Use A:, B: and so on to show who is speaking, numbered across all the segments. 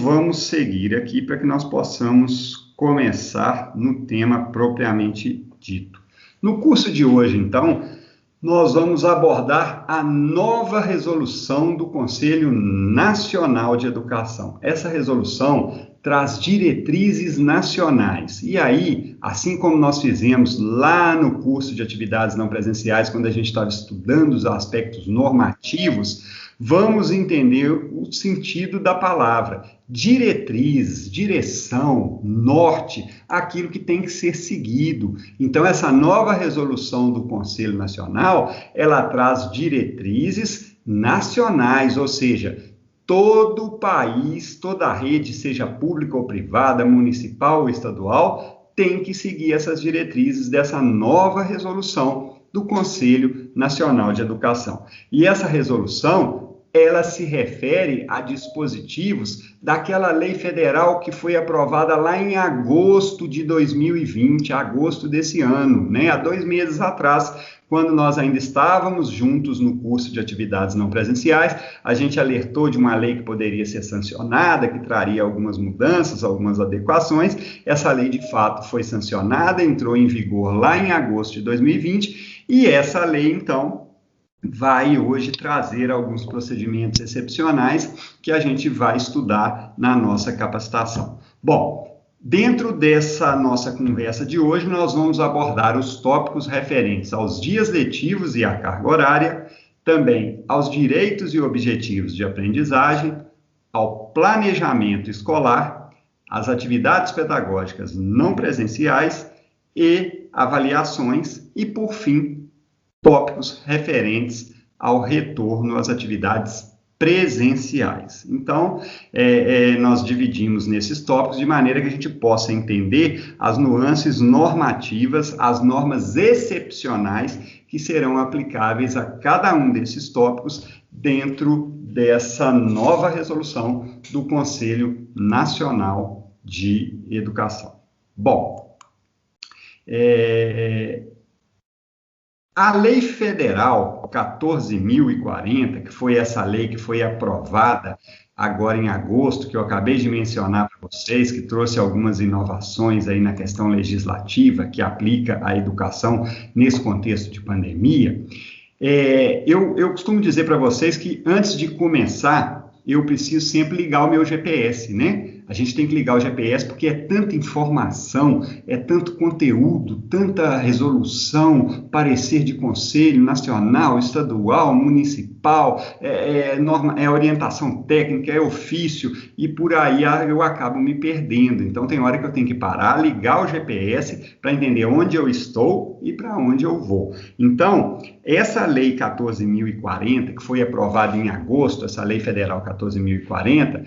A: vamos seguir aqui para que nós possamos começar no tema propriamente dito. No curso de hoje, então, nós vamos abordar a nova resolução do Conselho Nacional de Educação. Essa resolução traz diretrizes nacionais. E aí, assim como nós fizemos lá no curso de atividades não presenciais, quando a gente estava estudando os aspectos normativos, vamos entender o sentido da palavra. Diretriz, direção, norte, aquilo que tem que ser seguido. Então, essa nova resolução do Conselho Nacional, ela traz diretrizes nacionais, ou seja, todo o país, toda a rede, seja pública ou privada, municipal ou estadual, tem que seguir essas diretrizes dessa nova resolução do Conselho Nacional de Educação. E essa resolução, ela se refere a dispositivos daquela lei federal que foi aprovada lá em agosto de 2020, agosto desse ano, né? Há 2 meses atrás, quando nós ainda estávamos juntos no curso de atividades não presenciais, a gente alertou de uma lei que poderia ser sancionada, que traria algumas mudanças, algumas adequações. Essa lei, de fato, foi sancionada, entrou em vigor lá em agosto de 2020, e essa lei, então, vai hoje trazer alguns procedimentos excepcionais que a gente vai estudar na nossa capacitação. Bom, dentro dessa nossa conversa de hoje, nós vamos abordar os tópicos referentes aos dias letivos e à carga horária, também aos direitos e objetivos de aprendizagem, ao planejamento escolar, às atividades pedagógicas não presenciais e avaliações e, por fim, tópicos referentes ao retorno às atividades presenciais. Então, nós dividimos nesses tópicos de maneira que a gente possa entender as nuances normativas, as normas excepcionais que serão aplicáveis a cada um desses tópicos dentro dessa nova resolução do Conselho Nacional de Educação. Bom, a Lei Federal 14.040, que foi essa lei que foi aprovada agora em agosto, que eu acabei de mencionar para vocês, que trouxe algumas inovações aí na questão legislativa, que aplica à educação nesse contexto de pandemia, eu costumo dizer para vocês que antes de começar, eu preciso sempre ligar o meu GPS, né? A gente tem que ligar o GPS porque é tanta informação, é tanto conteúdo, tanta resolução, parecer de conselho nacional, estadual, municipal, orientação técnica, é ofício, e por aí eu acabo me perdendo. Então, tem hora que eu tenho que parar, ligar o GPS para entender onde eu estou e para onde eu vou. Então, essa lei 14.040, que foi aprovada em agosto, essa lei federal 14.040,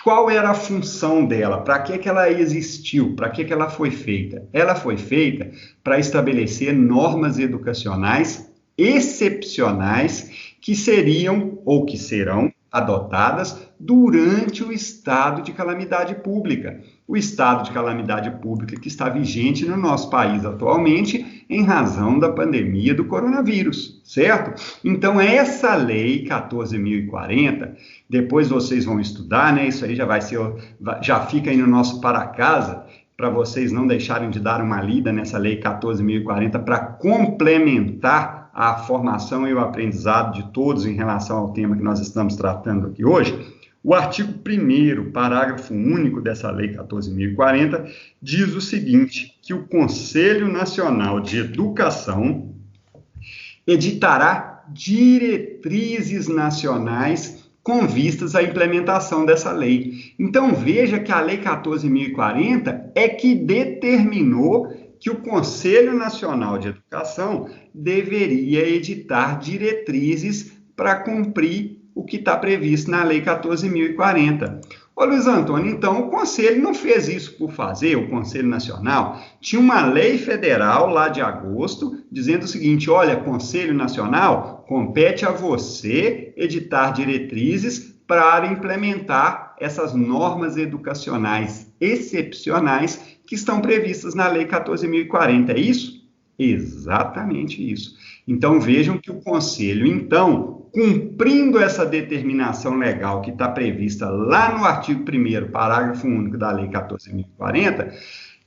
A: qual era a função dela? Para que ela existiu? Para que ela foi feita? Ela foi feita para estabelecer normas educacionais excepcionais que seriam ou que serão adotadas durante o estado de calamidade pública. O estado de calamidade pública que está vigente no nosso país atualmente em razão da pandemia do coronavírus, certo? Então, essa lei 14.040, depois vocês vão estudar, né? Isso aí já fica aí no nosso para casa, para vocês não deixarem de dar uma lida nessa lei 14.040 para complementar a formação e o aprendizado de todos em relação ao tema que nós estamos tratando aqui hoje. O artigo 1º, parágrafo único dessa lei 14.040, diz o seguinte, que o Conselho Nacional de Educação editará diretrizes nacionais com vistas à implementação dessa lei. Então, veja que a lei 14.040 é que determinou que o Conselho Nacional de Educação deveria editar diretrizes para cumprir o que está previsto na Lei 14.040. Ô Luiz Antônio, então o Conselho não fez isso por fazer, o Conselho Nacional tinha uma lei federal lá de agosto dizendo o seguinte, olha, Conselho Nacional, compete a você editar diretrizes para implementar essas normas educacionais excepcionais que estão previstas na Lei 14.040, é isso? Exatamente isso. Então, vejam que o Conselho, então, cumprindo essa determinação legal que está prevista lá no artigo 1º, parágrafo único da Lei 14.040,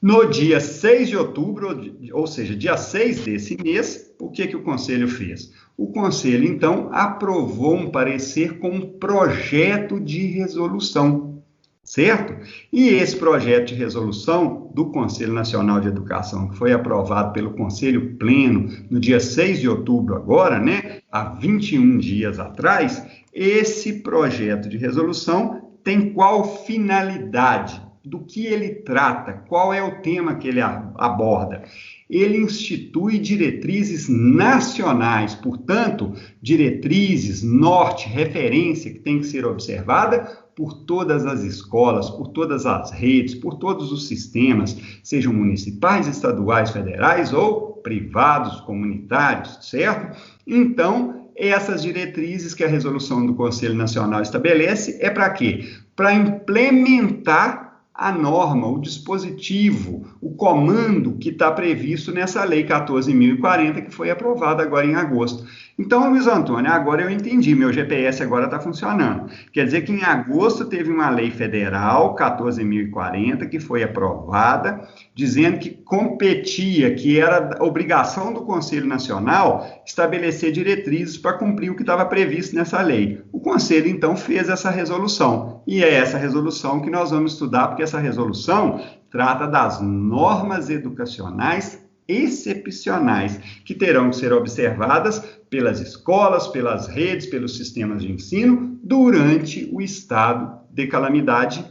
A: no dia 6 de outubro, ou seja, dia 6 desse mês, o que o Conselho fez? O Conselho, então, aprovou um parecer com um projeto de resolução, certo? E esse projeto de resolução do Conselho Nacional de Educação, que foi aprovado pelo Conselho Pleno no dia 6 de outubro agora, né, há 21 dias atrás, esse projeto de resolução tem qual finalidade? Do que ele trata? Qual é o tema que ele aborda? Ele institui diretrizes nacionais, portanto, diretrizes, norte, referência que tem que ser observada por todas as escolas, por todas as redes, por todos os sistemas, sejam municipais, estaduais, federais ou privados, comunitários, certo? Então, essas diretrizes que a resolução do Conselho Nacional estabelece é para quê? Para implementar a norma, o dispositivo, o comando que está previsto nessa Lei 14.040, que foi aprovada agora em agosto. Então, Luiz Antônio, agora eu entendi, meu GPS agora está funcionando. Quer dizer que em agosto teve uma lei federal, 14.040, que foi aprovada, dizendo que competia, que era obrigação do Conselho Nacional estabelecer diretrizes para cumprir o que estava previsto nessa lei. O Conselho, então, fez essa resolução, e é essa resolução que nós vamos estudar, porque essa resolução trata das normas educacionais excepcionais que terão que ser observadas pelas escolas, pelas redes, pelos sistemas de ensino durante o estado de calamidade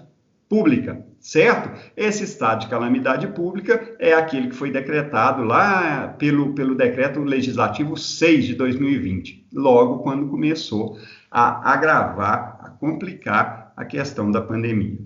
A: pública, certo? Esse estado de calamidade pública é aquele que foi decretado lá pelo Decreto Legislativo 6 de 2020, logo quando começou a agravar, a complicar a questão da pandemia.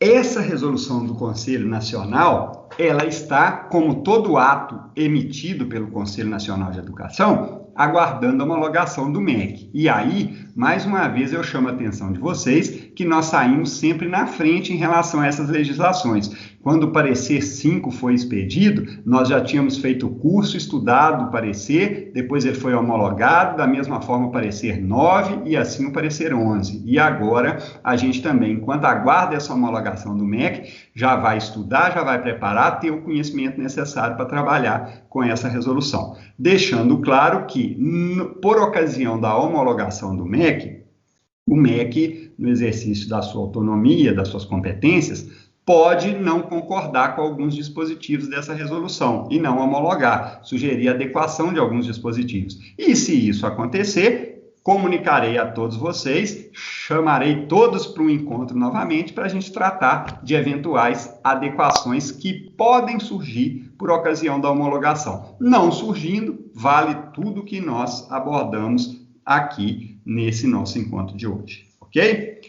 A: Essa resolução do Conselho Nacional, ela está, como todo ato emitido pelo Conselho Nacional de Educação, aguardando a homologação do MEC. E aí, mais uma vez, eu chamo a atenção de vocês que nós saímos sempre na frente em relação a essas legislações. Quando o parecer 5 foi expedido, nós já tínhamos feito o curso, estudado o parecer, depois ele foi homologado, da mesma forma o parecer 9 e assim o parecer 11. E agora a gente também, enquanto aguarda essa homologação do MEC, já vai estudar, já vai preparar, ter o conhecimento necessário para trabalhar com essa resolução. Deixando claro que, por ocasião da homologação do MEC, o MEC, no exercício da sua autonomia, das suas competências, pode não concordar com alguns dispositivos dessa resolução e não homologar, sugerir adequação de alguns dispositivos. E se isso acontecer, comunicarei a todos vocês, chamarei todos para um encontro novamente para a gente tratar de eventuais adequações que podem surgir por ocasião da homologação. Não surgindo, vale tudo que nós abordamos aqui nesse nosso encontro de hoje, ok?